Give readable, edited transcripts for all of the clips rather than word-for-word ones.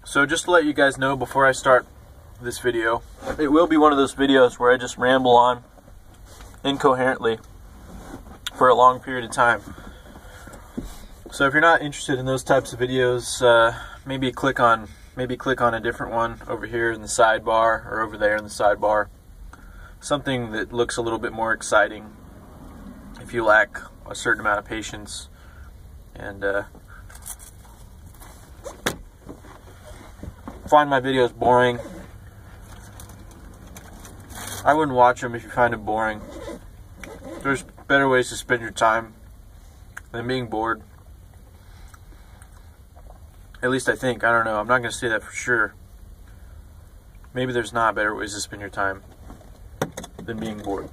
So just to let you guys know before I start this video, it will be one of those videos where I just ramble on incoherently for a long period of time. So if you're not interested in those types of videos, maybe click on a different one over here in the sidebar or over there in the sidebar. Something that looks a little bit more exciting if you lack a certain amount of patience and find my videos boring. I wouldn't watch them if you find them boring. There's better ways to spend your time than being bored. At least I think. I don't know. I'm not going to say that for sure. Maybe there's not better ways to spend your time than being bored.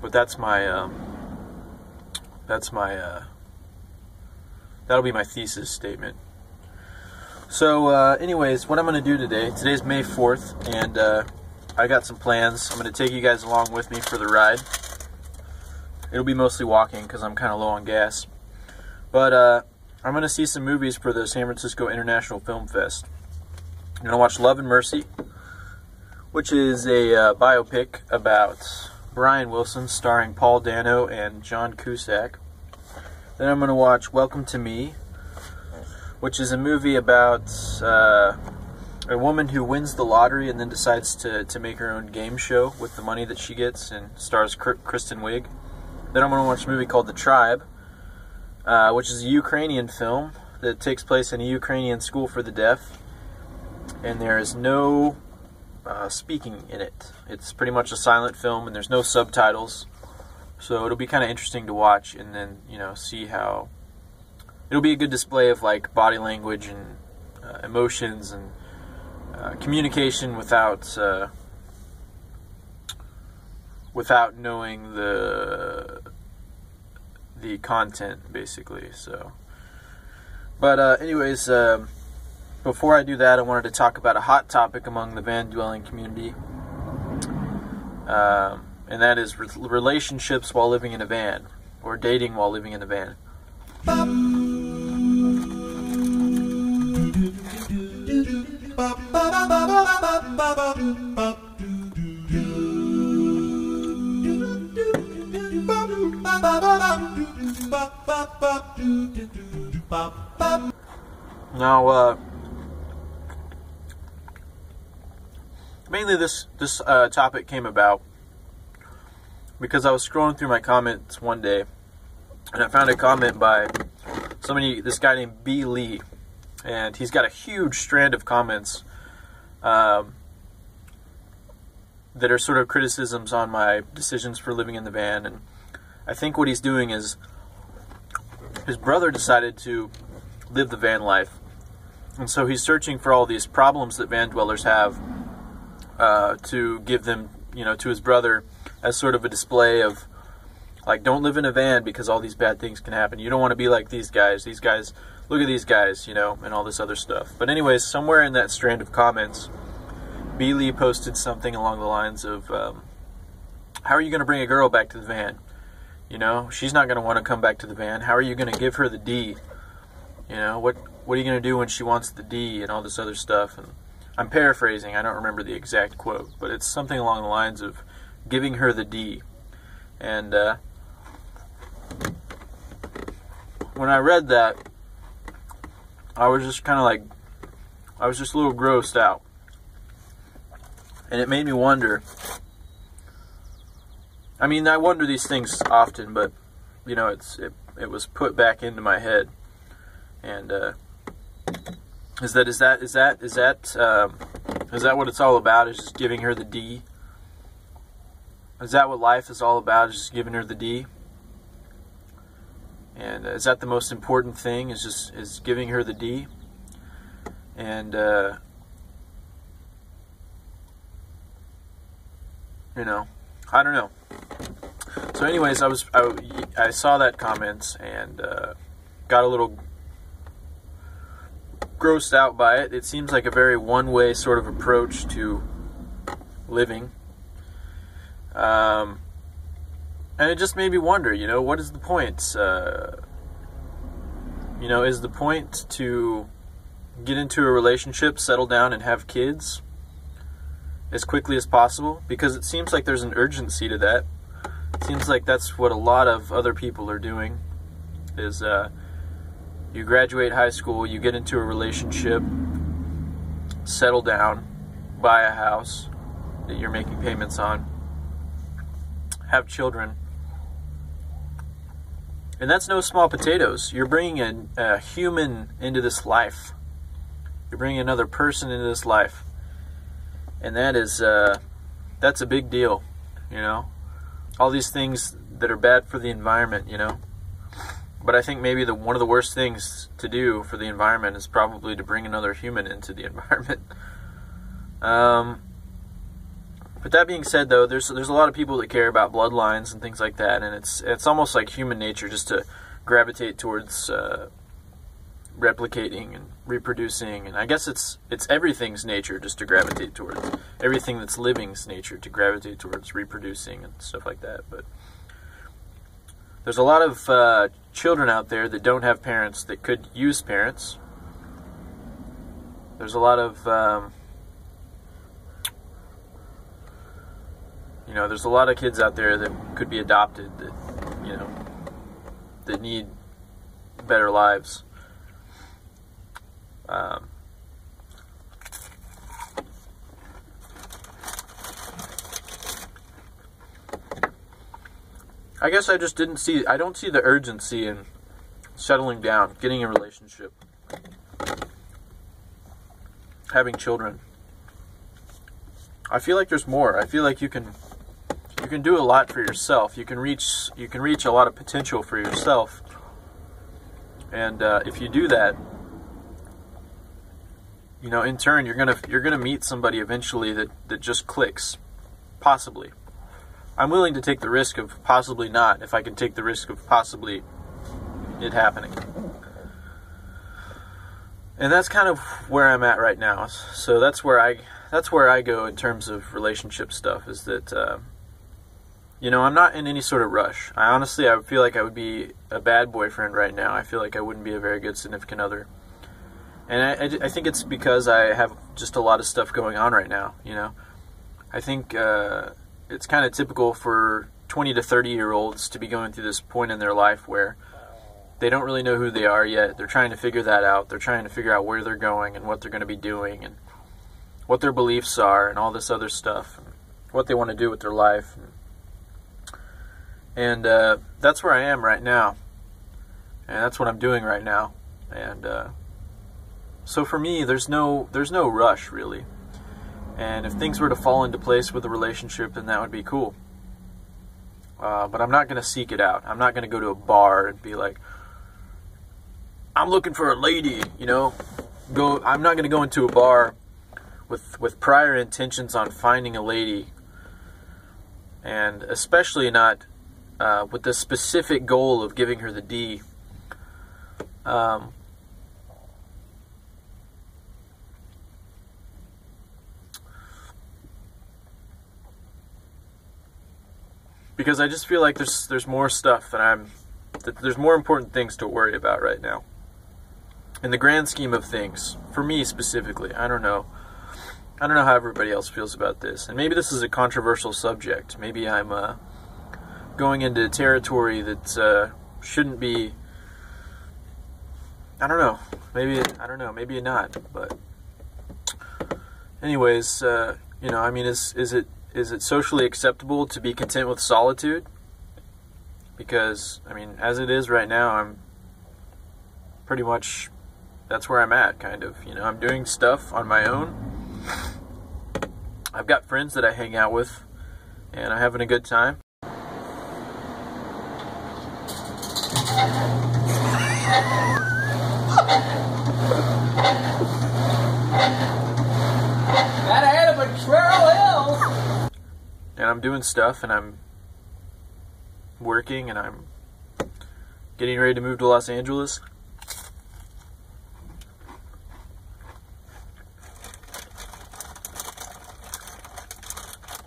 But that'll be my thesis statement. So anyways, what I'm going to do today's May 4th, and I got some plans. I'm going to take you guys along with me for the ride. It'll be mostly walking because I'm kind of low on gas. But I'm going to see some movies for the San Francisco International Film Fest. I'm going to watch Love and Mercy, which is a biopic about Brian Wilson starring Paul Dano and John Cusack. Then I'm going to watch Welcome to Me, which is a movie about a woman who wins the lottery and then decides to make her own game show with the money that she gets, and stars Kristen Wiig. Then I'm going to watch a movie called The Tribe, which is a Ukrainian film that takes place in a Ukrainian school for the deaf, and there is no speaking in it. It's pretty much a silent film, and there's no subtitles, so it'll be kind of interesting to watch, and then see how it'll be a good display of like body language and emotions and communication without knowing the content, basically. So, but anyways, before I do that, I wanted to talk about a hot topic among the Vandwelling community, and that is relationships while living in a van, or dating while living in a van. Now, mainly this topic came about because I was scrolling through my comments one day, and I found a comment by this guy named B. Lee, and he's got a huge strand of comments that are sort of criticisms on my decisions for living in the van. And I think what he's doing is his brother decided to live the van life, and so he's searching for all these problems that van dwellers have to give them, to his brother as sort of a display of, like, don't live in a van because all these bad things can happen. You don't want to be like these guys. These guys, look at these guys, and all this other stuff. But anyways, somewhere in that strand of comments, B. Lee posted something along the lines of, how are you going to bring a girl back to the van? She's not going to want to come back to the van. How are you going to give her the D? What are you going to do when she wants the D, and all this other stuff? And I'm paraphrasing. I don't remember the exact quote, but it's something along the lines of giving her the D. And when I read that, I was just kind of like, I was just a little grossed out. And it made me wonder. I mean, I wonder these things often, but it was put back into my head. And is that what it's all about? Is just giving her the D? Is that what life is all about? Is just giving her the D? And is that the most important thing? Is giving her the D? And I don't know. So anyways, I saw that comment and got a little grossed out by it. It seems like a very one-way sort of approach to living. And it just made me wonder, what is the point? Is the point to get into a relationship, settle down, and have kids as quickly as possible, because it seems like there's an urgency to that. It seems like that's what a lot of other people are doing, is you graduate high school, you get into a relationship, settle down, buy a house that you're making payments on, have children. And that's no small potatoes. You're bringing a human into this life. You're bringing another person into this life. And that is, that's a big deal, you know. All these things that are bad for the environment, you know. But I think maybe one of the worst things to do for the environment is probably to bring another human into the environment. But that being said, though, there's a lot of people that care about bloodlines and things like that, and it's almost like human nature just to gravitate towards replicating and reproducing, and I guess it's everything's nature just to gravitate towards, everything that's living's nature to gravitate towards reproducing and stuff like that. But there's a lot of children out there that don't have parents that could use parents. There's a lot of you know, there's a lot of kids out there that could be adopted that, you know, that need better lives. I guess I just I don't see the urgency in settling down, getting a relationship, having children. I feel like there's more. I feel like you can do a lot for yourself. You can reach a lot of potential for yourself. And if you do that, you know, in turn, you're gonna meet somebody eventually that just clicks, possibly. I'm willing to take the risk of possibly not, if I can take the risk of possibly it happening. And that's kind of where I'm at right now. So that's where I go in terms of relationship stuff, is that you know, I'm not in any sort of rush. I feel like I would be a bad boyfriend right now. I feel like I wouldn't be a very good significant other. And I think it's because I have just a lot of stuff going on right now, you know. I think it's kind of typical for 20 to 30-year-olds to be going through this point in their life where they don't really know who they are yet. They're trying to figure that out. They're trying to figure out where they're going and what they're going to be doing and what their beliefs are and all this other stuff, and what they want to do with their life. And that's where I am right now. And that's what I'm doing right now. And so for me, there's no rush, really. And if things were to fall into place with a relationship, then that would be cool. But I'm not going to seek it out. I'm not going to go to a bar and be like, I'm looking for a lady, you know. I'm not going to go into a bar with prior intentions on finding a lady. And especially not with the specific goal of giving her the D. Because I just feel like there's more stuff that there's more important things to worry about right now. In the grand scheme of things, for me specifically, I don't know how everybody else feels about this. And maybe this is a controversial subject. Maybe I'm going into territory that shouldn't be. I don't know. Maybe not. But anyways, you know, I mean, is it socially acceptable to be content with solitude? Because, I mean, as it is right now, I'm pretty much, that's where I'm at, kind of. You know, I'm doing stuff on my own. I've got friends that I hang out with, and I'm having a good time. That ahead of a trail hill. And I'm doing stuff, and I'm working, and I'm getting ready to move to Los Angeles.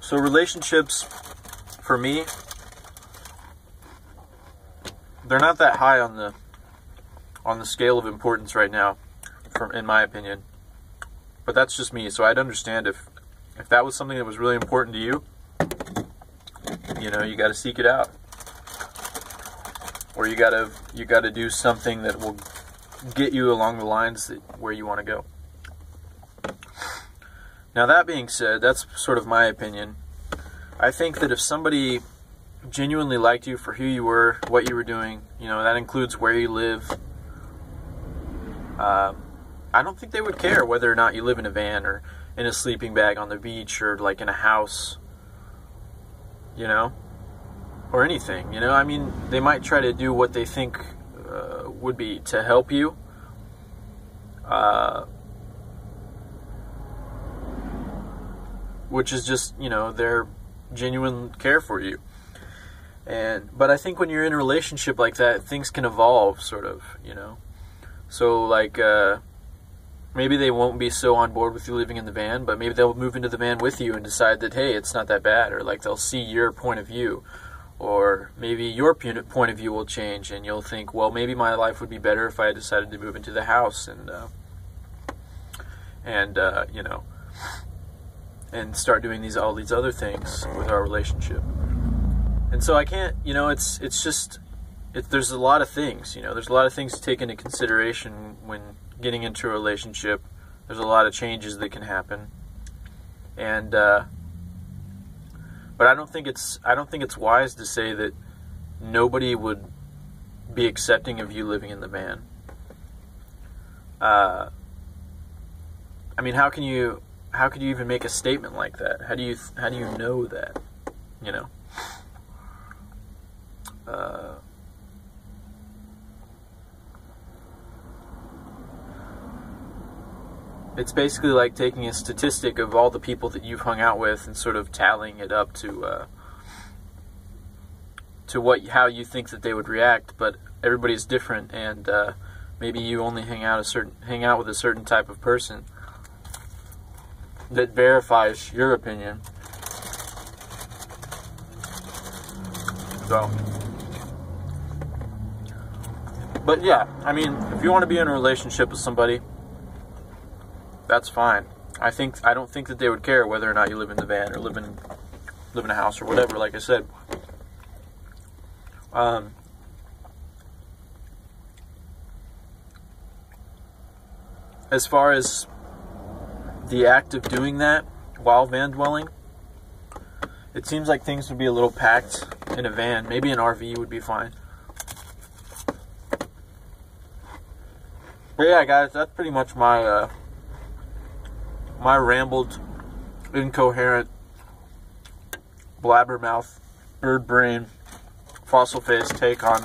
So relationships, for me, they're not that high on the scale of importance right now. in my opinion. But that's just me. So I'd understand if that was something that was really important to you. You know, you got to seek it out, or you got to do something that will get you along the lines where you want to go. Now, that being said, that's sort of my opinion. I think that if somebody genuinely liked you for who you were, what you were doing, you know, that includes where you live, I don't think they would care whether or not you live in a van or in a sleeping bag on the beach or like in a house, you know, or anything, you know. I mean, they might try to do what they think would be to help you, which is just, you know, their genuine care for you. But I think when you're in a relationship like that, things can evolve, sort of, you know. So like maybe they won't be so on board with you living in the van, but maybe they'll move into the van with you and decide that, hey, it's not that bad, or like they'll see your point of view, or maybe your point of view will change and you'll think, well, maybe my life would be better if I decided to move into the house and you know, and start doing all these other things with our relationship. And so I can't, you know, it's just there's a lot of things, you know, there's a lot of things to take into consideration when getting into a relationship. There's a lot of changes that can happen, and but I don't think it's wise to say that nobody would be accepting of you living in the van. I mean, how could you even make a statement like that? How do you know that, you know? It's basically like taking a statistic of all the people that you've hung out with and sort of tallying it up to how you think that they would react. But everybody's different, and maybe you only hang out with a certain type of person that verifies your opinion. So, but yeah, I mean, if you want to be in a relationship with somebody, that's fine. I don't think that they would care whether or not you live in the van or live in a house or whatever, like I said. As far as the act of doing that while van dwelling, it seems like things would be a little packed in a van. Maybe an RV would be fine. But yeah, guys, that's pretty much my my rambled, incoherent, blabbermouth, bird brain, fossil face take on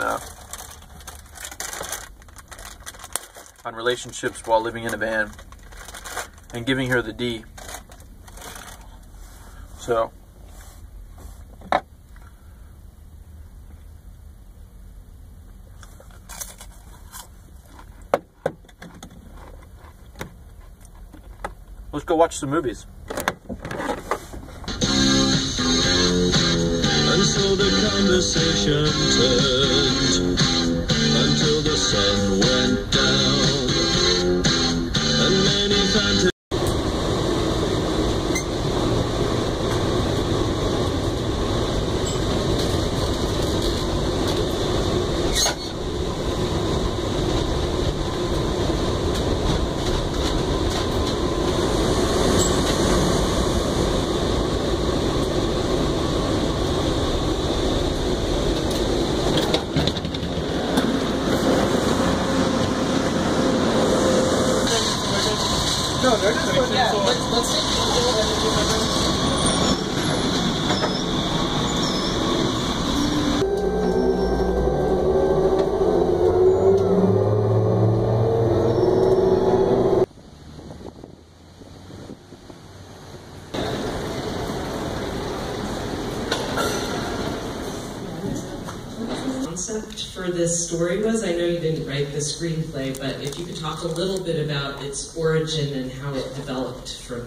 relationships while living in a van and giving her the D. So, let's go watch some movies. And so the conversation turned until the sun went down, and many fantasies. No, they're just putting let's take concept for this story was? I know you didn't write the screenplay, but if you could talk a little bit about its origin and how it developed from